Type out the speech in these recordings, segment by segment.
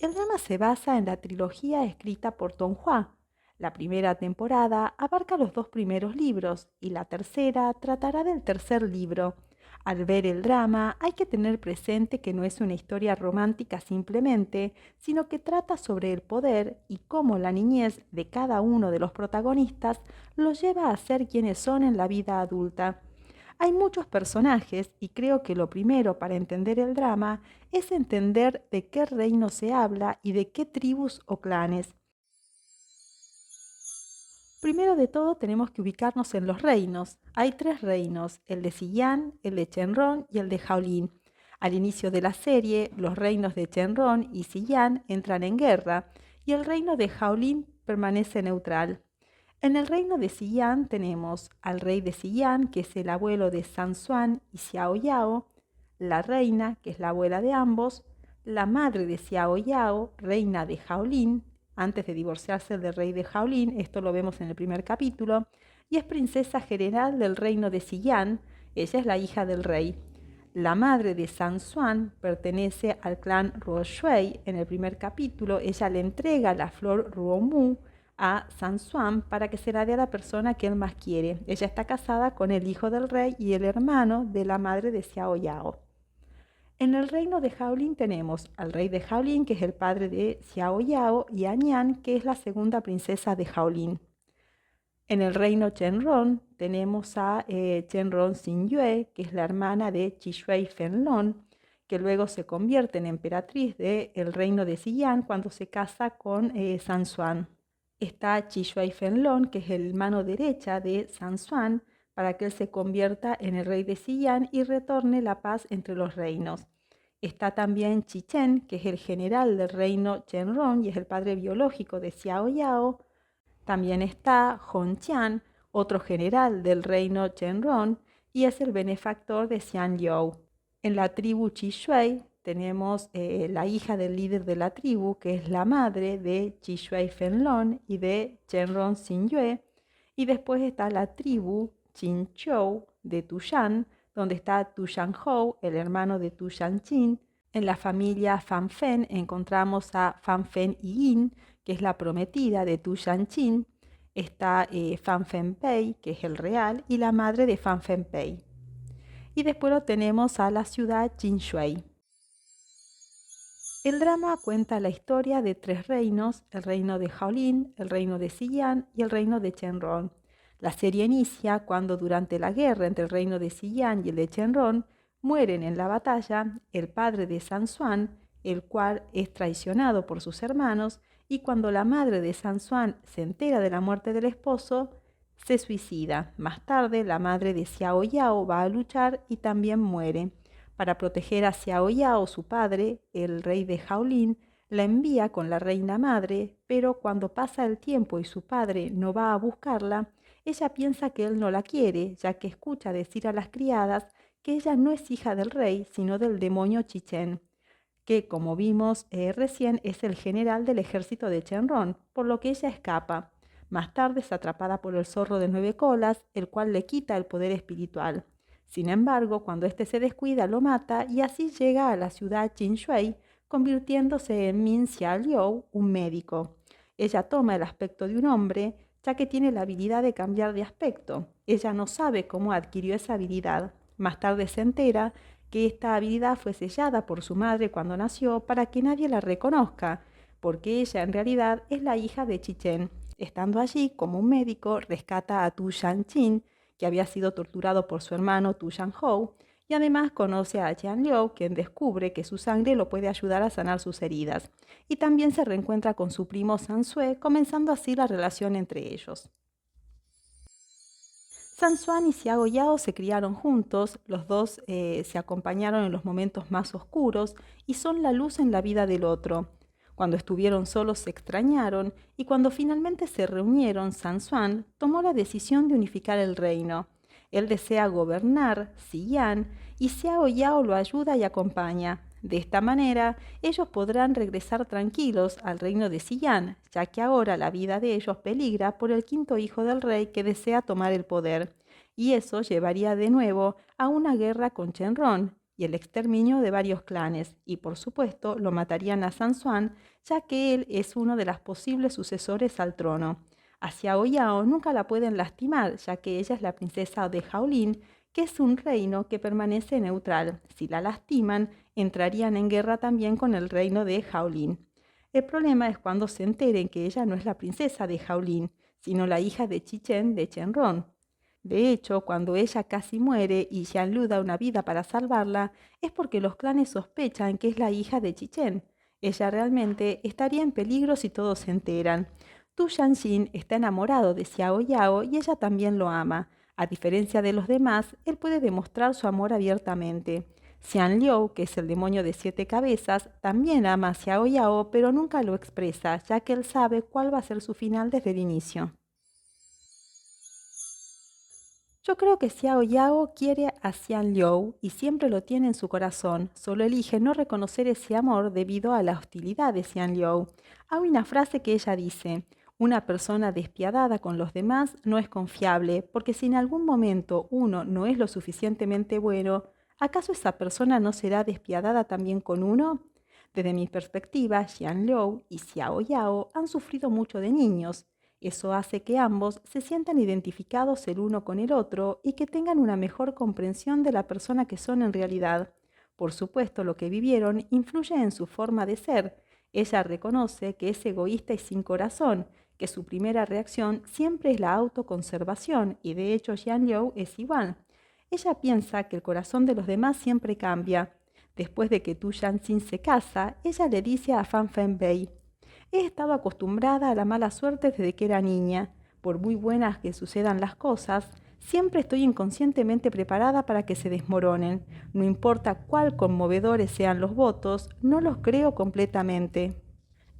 El drama se basa en la trilogía escrita por Don Juan. La primera temporada abarca los dos primeros libros y la tercera tratará del tercer libro. Al ver el drama hay que tener presente que no es una historia romántica simplemente, sino que trata sobre el poder y cómo la niñez de cada uno de los protagonistas los lleva a ser quienes son en la vida adulta. Hay muchos personajes y creo que lo primero para entender el drama es entender de qué reino se habla y de qué tribus o clanes. Primero de todo tenemos que ubicarnos en los reinos. Hay tres reinos, el de Sillán, el de Chenrón y el de Shaolin. Al inicio de la serie, los reinos de Chenrón y Sillán entran en guerra y el reino de Shaolin permanece neutral. En el reino de Sillán tenemos al rey de Sillán, que es el abuelo de San Xuan y Xiao Yao, la reina, que es la abuela de ambos, la madre de Xiao Yao, reina de Shaolin, antes de divorciarse del rey de Shaolin, esto lo vemos en el primer capítulo, y es princesa general del reino de Sillán, ella es la hija del rey. La madre de San Xuan pertenece al clan Ruoshui. En el primer capítulo, ella le entrega la flor Ruomu a San Xuan para que se la dé a la persona que él más quiere. Ella está casada con el hijo del rey y el hermano de la madre de Xiao Yao. En el reino de Shaolin tenemos al rey de Shaolin, que es el padre de Xiao Yao, y a Nian, que es la segunda princesa de Shaolin. En el reino Chenrong tenemos a Chenrong Xinyue, que es la hermana de Qishui Fenlong, que luego se convierte en emperatriz del reino de Xiyang cuando se casa con San Xuan. Está Qishui Fenlong, que es el mano derecha de San Xuan, para que él se convierta en el rey de Xiyang y retorne la paz entre los reinos. Está también Chichen, que es el general del reino Chenrong y es el padre biológico de Xiao Yao. También está Hongqian, otro general del reino Chenrong, y es el benefactor de Xian Liu. En la tribu Qishui tenemos la hija del líder de la tribu, que es la madre de Qishui Fenlong y de Chenrong Xinyue. Y después está la tribu Qinzhou de Tushan, donde está Tu Shanhou, el hermano de Tu Shanqin. En la familia Fanfen encontramos a Fanfen Yin, que es la prometida de Tu Shanqin. Está Fanfen Pei, que es el real, y la madre de Fanfen Pei. Y después lo tenemos a la ciudad Jinshui. El drama cuenta la historia de tres reinos, el reino de Shaolin, el reino de Xiyang y el reino de Chenrong. La serie inicia cuando durante la guerra entre el reino de Xiyang y el de Chenrong mueren en la batalla el padre de San Xuan, el cual es traicionado por sus hermanos, y cuando la madre de San Xuan se entera de la muerte del esposo, se suicida. Más tarde, la madre de Xiao Yao va a luchar y también muere. Para proteger a Xiao Yao, su padre, el rey de Shaolin, la envía con la reina madre, pero cuando pasa el tiempo y su padre no va a buscarla, ella piensa que él no la quiere, ya que escucha decir a las criadas que ella no es hija del rey, sino del demonio Chichen, que, como vimos recién, es el general del ejército de Chenrong, por lo que ella escapa. Más tarde es atrapada por el zorro de 9 colas, el cual le quita el poder espiritual. Sin embargo, cuando éste se descuida, lo mata y así llega a la ciudad Jinshui, convirtiéndose en Min Xiaoliu, un médico. Ella toma el aspecto de un hombre, ya que tiene la habilidad de cambiar de aspecto. Ella no sabe cómo adquirió esa habilidad. Más tarde se entera que esta habilidad fue sellada por su madre cuando nació para que nadie la reconozca, porque ella en realidad es la hija de Chichen. Estando allí como un médico, rescata a Tu Shanqin, que había sido torturado por su hermano Tu Shanhou, y además conoce a Jian Liu, quien descubre que su sangre lo puede ayudar a sanar sus heridas. Y también se reencuentra con su primo San Sue, comenzando así la relación entre ellos. San Xuan y Xiao Yao se criaron juntos, los dos se acompañaron en los momentos más oscuros y son la luz en la vida del otro. Cuando estuvieron solos se extrañaron y cuando finalmente se reunieron, San Xuan tomó la decisión de unificar el reino. Él desea gobernar Xiyang y Xiao Yao lo ayuda y acompaña. De esta manera, ellos podrán regresar tranquilos al reino de Xiyang, ya que ahora la vida de ellos peligra por el quinto hijo del rey que desea tomar el poder. Y eso llevaría de nuevo a una guerra con Chenrong, y el exterminio de varios clanes, y por supuesto lo matarían a Sansuan, ya que él es uno de los posibles sucesores al trono. A Xiao Yao nunca la pueden lastimar, ya que ella es la princesa de Shaolin, que es un reino que permanece neutral. Si la lastiman, entrarían en guerra también con el reino de Shaolin. El problema es cuando se enteren que ella no es la princesa de Shaolin, sino la hija de Chichen de Shenron. De hecho, cuando ella casi muere y Xianlu da una vida para salvarla, es porque los clanes sospechan que es la hija de Chichen. Ella realmente estaría en peligro si todos se enteran. Tu Shanshin está enamorado de Xiao Yao y ella también lo ama. A diferencia de los demás, él puede demostrar su amor abiertamente. Xian Liu, que es el demonio de 7 cabezas, también ama a Xiao Yao, pero nunca lo expresa, ya que él sabe cuál va a ser su final desde el inicio. Yo creo que Xiao Yao quiere a Xian Liu y siempre lo tiene en su corazón, solo elige no reconocer ese amor debido a la hostilidad de Xian Liu. Hay una frase que ella dice: una persona despiadada con los demás no es confiable, porque si en algún momento uno no es lo suficientemente bueno, ¿acaso esa persona no será despiadada también con uno? Desde mi perspectiva, Xian Liu y Xiao Yao han sufrido mucho de niños. Eso hace que ambos se sientan identificados el uno con el otro y que tengan una mejor comprensión de la persona que son en realidad. Por supuesto, lo que vivieron influye en su forma de ser. Ella reconoce que es egoísta y sin corazón, que su primera reacción siempre es la autoconservación, y de hecho Xian Liu es igual. Ella piensa que el corazón de los demás siempre cambia. Después de que Tu Shanxin se casa, ella le dice a Fan Fenbei: he estado acostumbrada a la mala suerte desde que era niña. Por muy buenas que sucedan las cosas, siempre estoy inconscientemente preparada para que se desmoronen. No importa cuál conmovedores sean los votos, no los creo completamente.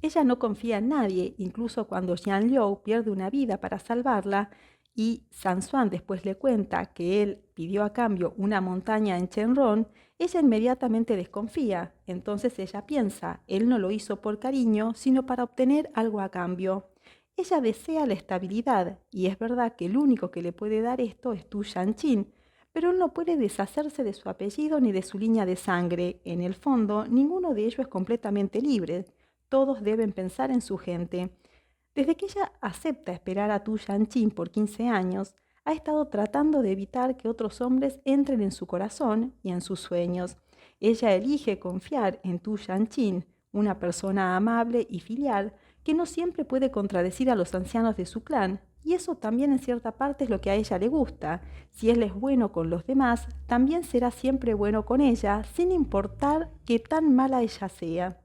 Ella no confía en nadie, incluso cuando Xian Liu pierde una vida para salvarla y Sansuan después le cuenta que él pidió a cambio una montaña en Shenron, ella inmediatamente desconfía. Entonces ella piensa, él no lo hizo por cariño, sino para obtener algo a cambio. Ella desea la estabilidad, y es verdad que el único que le puede dar esto es Tu Shanqin, pero él no puede deshacerse de su apellido ni de su línea de sangre. En el fondo, ninguno de ellos es completamente libre. Todos deben pensar en su gente. Desde que ella acepta esperar a Tu Shanqin por 15 años, ha estado tratando de evitar que otros hombres entren en su corazón y en sus sueños. Ella elige confiar en Tu Shanqin, una persona amable y filial que no siempre puede contradecir a los ancianos de su clan, y eso también en cierta parte es lo que a ella le gusta. Si él es bueno con los demás, también será siempre bueno con ella, sin importar qué tan mala ella sea.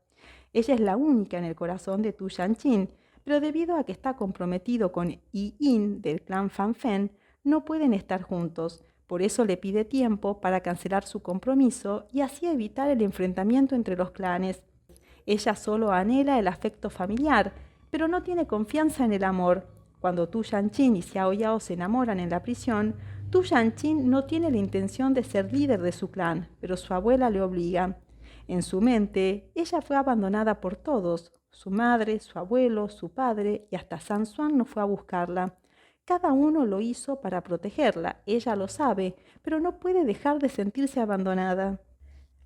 Ella es la única en el corazón de Tu Shanqin, pero debido a que está comprometido con Yi Yin del clan Fan Fen, no pueden estar juntos. Por eso le pide tiempo para cancelar su compromiso y así evitar el enfrentamiento entre los clanes. Ella solo anhela el afecto familiar, pero no tiene confianza en el amor. Cuando Tu Shanqin y Xiao Yao se enamoran en la prisión, Tu Shanqin no tiene la intención de ser líder de su clan, pero su abuela le obliga. En su mente, ella fue abandonada por todos. Su madre, su abuelo, su padre y hasta Sansuan no fue a buscarla. Cada uno lo hizo para protegerla, ella lo sabe, pero no puede dejar de sentirse abandonada.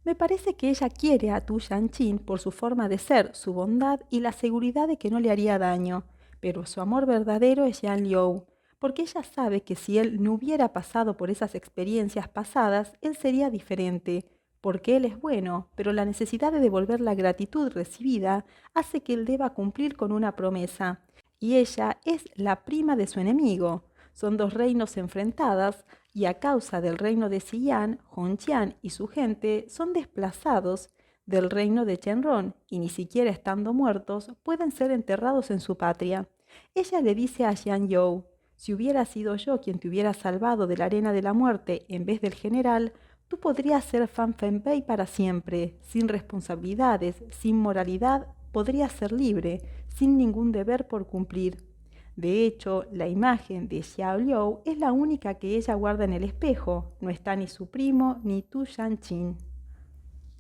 Me parece que ella quiere a Tu Shanqin por su forma de ser, su bondad y la seguridad de que no le haría daño, pero su amor verdadero es Xian Liu, porque ella sabe que si él no hubiera pasado por esas experiencias pasadas, él sería diferente, porque él es bueno, pero la necesidad de devolver la gratitud recibida hace que él deba cumplir con una promesa, y ella es la prima de su enemigo. Son dos reinos enfrentadas, y a causa del reino de Xi'an, Hongqian y su gente son desplazados del reino de Shenron y ni siquiera estando muertos pueden ser enterrados en su patria. Ella le dice a Xian You: si hubiera sido yo quien te hubiera salvado de la arena de la muerte en vez del general, tú podrías ser Fan Fenbei para siempre, sin responsabilidades, sin moralidad, podrías ser libre, sin ningún deber por cumplir. De hecho, la imagen de Xiao Liu es la única que ella guarda en el espejo. No está ni su primo ni Tu Shanqin.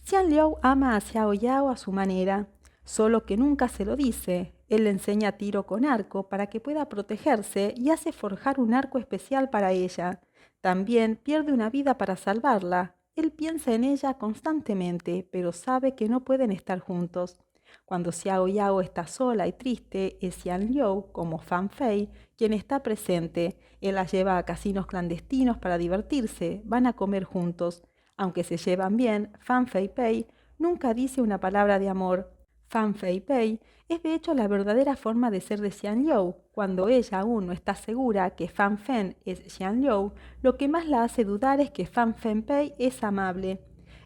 Xiao Liu ama a Xiao Yao a su manera, solo que nunca se lo dice. Él le enseña tiro con arco para que pueda protegerse y hace forjar un arco especial para ella. También pierde una vida para salvarla. él piensa en ella constantemente, pero sabe que no pueden estar juntos. Cuando Xiao Yao está sola y triste, es Xian Liu, como Fan Fei, quien está presente. Él la lleva a casinos clandestinos para divertirse, van a comer juntos. Aunque se llevan bien, Fan Fei Pei nunca dice una palabra de amor. Fan Fei Pei es de hecho la verdadera forma de ser de Xian Liu. Cuando ella aún no está segura que Fan Fen es Xian Liu, lo que más la hace dudar es que Fan Fen Pei es amable.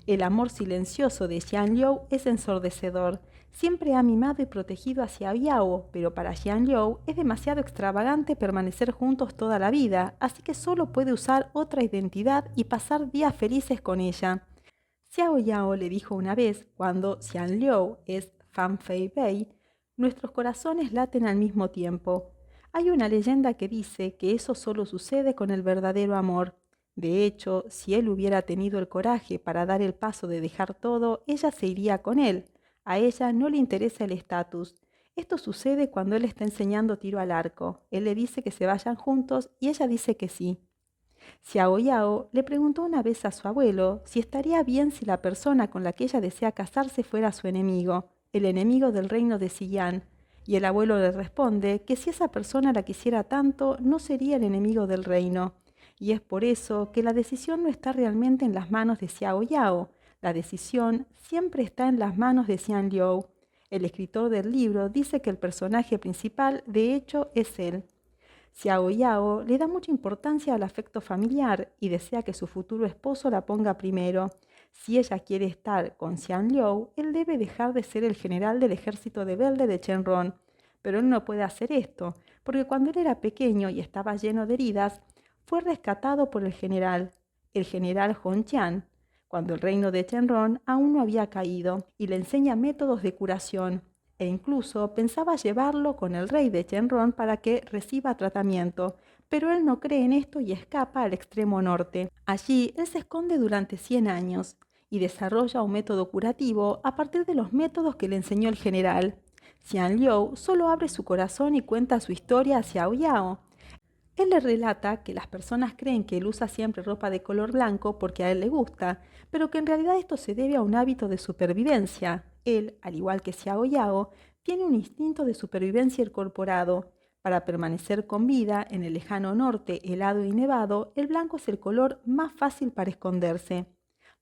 El amor silencioso de Xian Liu es ensordecedor. Siempre ha mimado y protegido a Xiao Yao, pero para Xian Liu es demasiado extravagante permanecer juntos toda la vida, así que solo puede usar otra identidad y pasar días felices con ella. Xiao Yao le dijo una vez, cuando Xian Liu es Fan Fei Bei, nuestros corazones laten al mismo tiempo. Hay una leyenda que dice que eso solo sucede con el verdadero amor. De hecho, si él hubiera tenido el coraje para dar el paso de dejar todo, ella se iría con él. A ella no le interesa el estatus. Esto sucede cuando él está enseñando tiro al arco. Él le dice que se vayan juntos y ella dice que sí. Xiao Yao le preguntó una vez a su abuelo si estaría bien si la persona con la que ella desea casarse fuera su enemigo, el enemigo del reino de Xi'an, y el abuelo le responde que si esa persona la quisiera tanto, no sería el enemigo del reino. Y es por eso que la decisión no está realmente en las manos de Xiao Yao, la decisión siempre está en las manos de Xian Liu. El escritor del libro dice que el personaje principal, de hecho, es él. Xiao Yao le da mucha importancia al afecto familiar y desea que su futuro esposo la ponga primero. Si ella quiere estar con Xian Liu, él debe dejar de ser el general del ejército rebelde de Shenron. Pero él no puede hacer esto, porque cuando él era pequeño y estaba lleno de heridas, fue rescatado por el general Hong Qian, cuando el reino de Shenron aún no había caído, y le enseña métodos de curación e incluso pensaba llevarlo con el rey de Shenron para que reciba tratamiento, pero él no cree en esto y escapa al extremo norte. Allí él se esconde durante 100 años y desarrolla un método curativo a partir de los métodos que le enseñó el general. Xian Liu solo abre su corazón y cuenta su historia a Xiao Yao. Él le relata que las personas creen que él usa siempre ropa de color blanco porque a él le gusta, pero que en realidad esto se debe a un hábito de supervivencia. Él, al igual que Xiao Yao, tiene un instinto de supervivencia incorporado. Para permanecer con vida en el lejano norte helado y nevado, el blanco es el color más fácil para esconderse.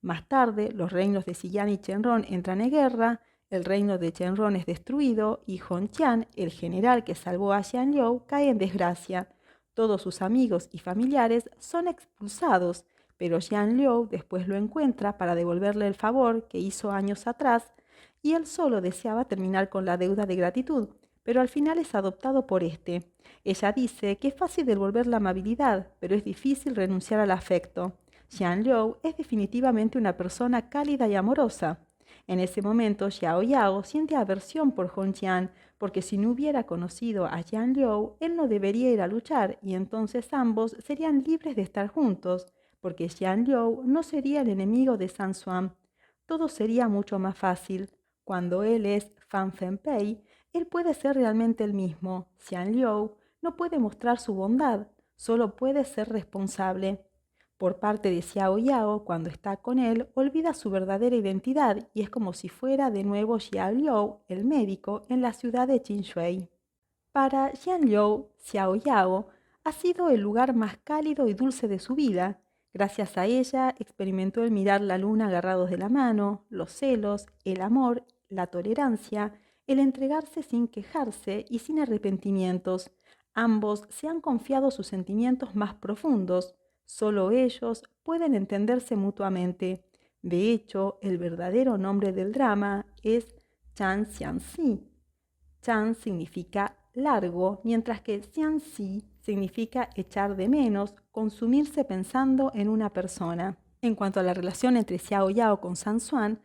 Más tarde, los reinos de Xi'an y Shenron entran en guerra, el reino de Shenron es destruido y Hong Qian, el general que salvó a Xian Liu, cae en desgracia. Todos sus amigos y familiares son expulsados, pero Xian Liu después lo encuentra para devolverle el favor que hizo años atrás y él solo deseaba terminar con la deuda de gratitud, pero al final es adoptado por este. Ella dice que es fácil devolver la amabilidad, pero es difícil renunciar al afecto. Xian Liu es definitivamente una persona cálida y amorosa. En ese momento, Xiao Yao siente aversión por Hong Qian, porque si no hubiera conocido a Xian Liu, él no debería ir a luchar y entonces ambos serían libres de estar juntos, porque Xian Liu no sería el enemigo de San Xuan. Todo sería mucho más fácil. Cuando él es Fan Fen Pei, él puede ser realmente el mismo. Xian Liu no puede mostrar su bondad, solo puede ser responsable. Por parte de Xiao Yao, cuando está con él, olvida su verdadera identidad y es como si fuera de nuevo Xiao Liu, el médico, en la ciudad de Qinshui. Para Xian Liu, Xiao Yao ha sido el lugar más cálido y dulce de su vida. Gracias a ella experimentó el mirar la luna agarrados de la mano, los celos, el amor, la tolerancia, el entregarse sin quejarse y sin arrepentimientos. Ambos se han confiado sus sentimientos más profundos. Solo ellos pueden entenderse mutuamente. De hecho, el verdadero nombre del drama es Chan Xianxi. Chan significa largo, mientras que Xianxi significa echar de menos, consumirse pensando en una persona. En cuanto a la relación entre Xiao Yao con San Xuan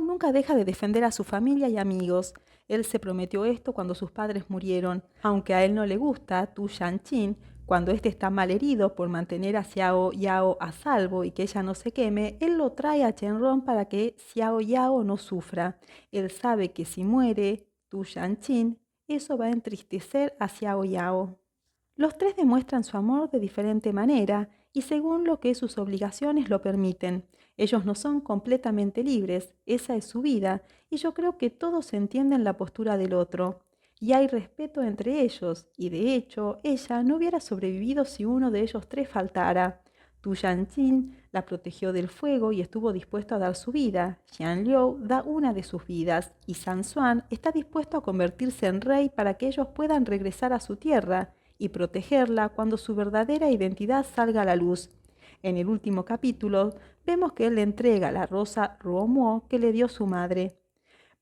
nunca deja de defender a su familia y amigos. Él se prometió esto cuando sus padres murieron. Aunque a él no le gusta Tu Shanqin, cuando éste está mal herido por mantener a Xiao Yao a salvo y que ella no se queme, él lo trae a Shenron para que Xiao Yao no sufra. Él sabe que si muere Tu Shanqin, eso va a entristecer a Xiao Yao. Los tres demuestran su amor de diferente manera y según lo que sus obligaciones lo permiten. Ellos no son completamente libres, esa es su vida, y yo creo que todos entienden la postura del otro. Y hay respeto entre ellos, y de hecho, ella no hubiera sobrevivido si uno de ellos tres faltara. Tu Yanqing la protegió del fuego y estuvo dispuesto a dar su vida. Xianliu da una de sus vidas, y San Xuan está dispuesto a convertirse en rey para que ellos puedan regresar a su tierra y protegerla cuando su verdadera identidad salga a la luz. En el último capítulo, vemos que él le entrega la rosa Ruomo que le dio su madre.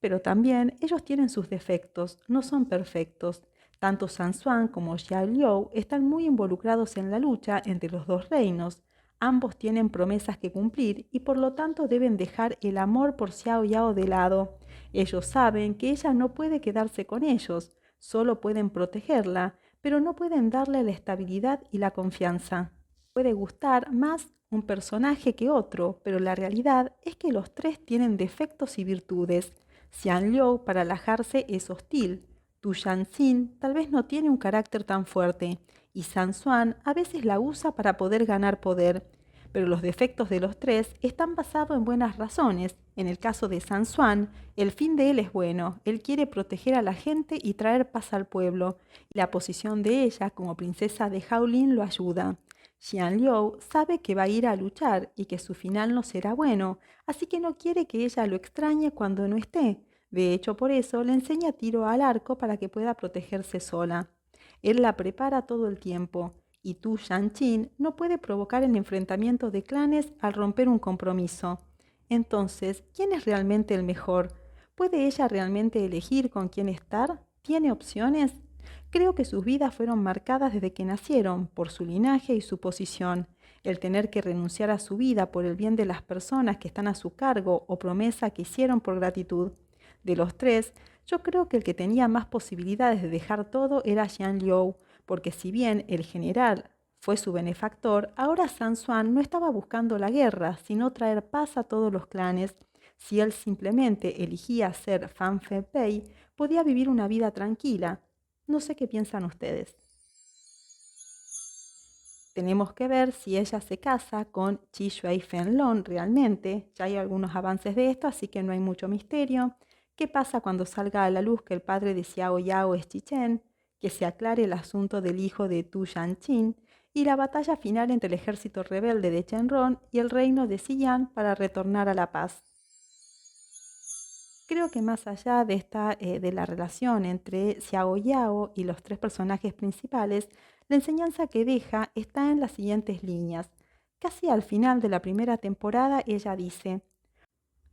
Pero también ellos tienen sus defectos, no son perfectos. Tanto San Xuan como Xia Liu están muy involucrados en la lucha entre los dos reinos. Ambos tienen promesas que cumplir y por lo tanto deben dejar el amor por Xiao Yao de lado. Ellos saben que ella no puede quedarse con ellos, solo pueden protegerla, pero no pueden darle la estabilidad y la confianza. Puede gustar más un personaje que otro, pero la realidad es que los tres tienen defectos y virtudes. Xianliu para alajarse es hostil. Tu Yanxin tal vez no tiene un carácter tan fuerte y San Xuan a veces la usa para poder ganar poder. Pero los defectos de los tres están basados en buenas razones. En el caso de San Xuan, el fin de él es bueno. Él quiere proteger a la gente y traer paz al pueblo. Y la posición de ella como princesa de Shaolin lo ayuda. Xianliu sabe que va a ir a luchar y que su final no será bueno, así que no quiere que ella lo extrañe cuando no esté. De hecho, por eso le enseña tiro al arco para que pueda protegerse sola. Él la prepara todo el tiempo, y Tu Yanqing no puede provocar el enfrentamiento de clanes al romper un compromiso. Entonces, ¿quién es realmente el mejor? ¿Puede ella realmente elegir con quién estar? ¿Tiene opciones? Creo que sus vidas fueron marcadas desde que nacieron, por su linaje y su posición. El tener que renunciar a su vida por el bien de las personas que están a su cargo o promesa que hicieron por gratitud. De los tres, yo creo que el que tenía más posibilidades de dejar todo era Xianliu, porque si bien el general fue su benefactor, ahora San Xuan no estaba buscando la guerra, sino traer paz a todos los clanes. Si él simplemente elegía ser Fan Fei, podía vivir una vida tranquila. No sé qué piensan ustedes. Tenemos que ver si ella se casa con Qi Shui Fenlong realmente. Ya hay algunos avances de esto, así que no hay mucho misterio. ¿Qué pasa cuando salga a la luz que el padre de Xiao Yao es Chichen? Que se aclare el asunto del hijo de Tu Yanqing y la batalla final entre el ejército rebelde de Chenrong y el reino de Xi'an para retornar a la paz. Creo que más allá de la relación entre Xiao Yao y los tres personajes principales, la enseñanza que deja está en las siguientes líneas. Casi al final de la primera temporada ella dice: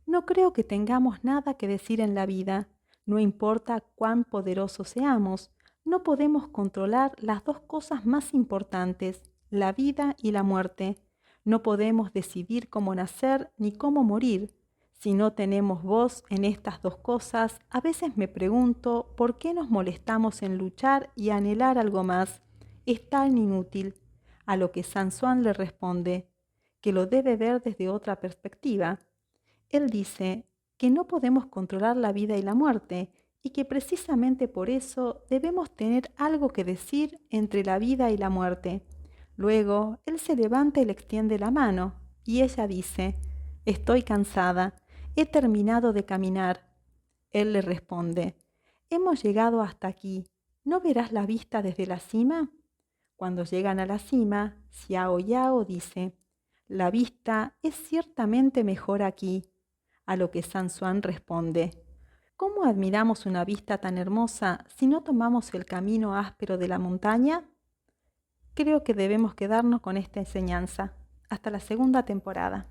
no creo que tengamos nada que decir en la vida. No importa cuán poderosos seamos, no podemos controlar las dos cosas más importantes, la vida y la muerte. No podemos decidir cómo nacer ni cómo morir. Si no tenemos voz en estas dos cosas, a veces me pregunto por qué nos molestamos en luchar y anhelar algo más. Es tan inútil. A lo que San Xuan le responde, que lo debe ver desde otra perspectiva. Él dice que no podemos controlar la vida y la muerte y que precisamente por eso debemos tener algo que decir entre la vida y la muerte. Luego, él se levanta y le extiende la mano y ella dice: estoy cansada, he terminado de caminar. Él le responde: hemos llegado hasta aquí, ¿no verás la vista desde la cima? Cuando llegan a la cima, Xiao Yao dice: la vista es ciertamente mejor aquí. A lo que San Xuan responde: ¿cómo admiramos una vista tan hermosa si no tomamos el camino áspero de la montaña? Creo que debemos quedarnos con esta enseñanza. Hasta la segunda temporada.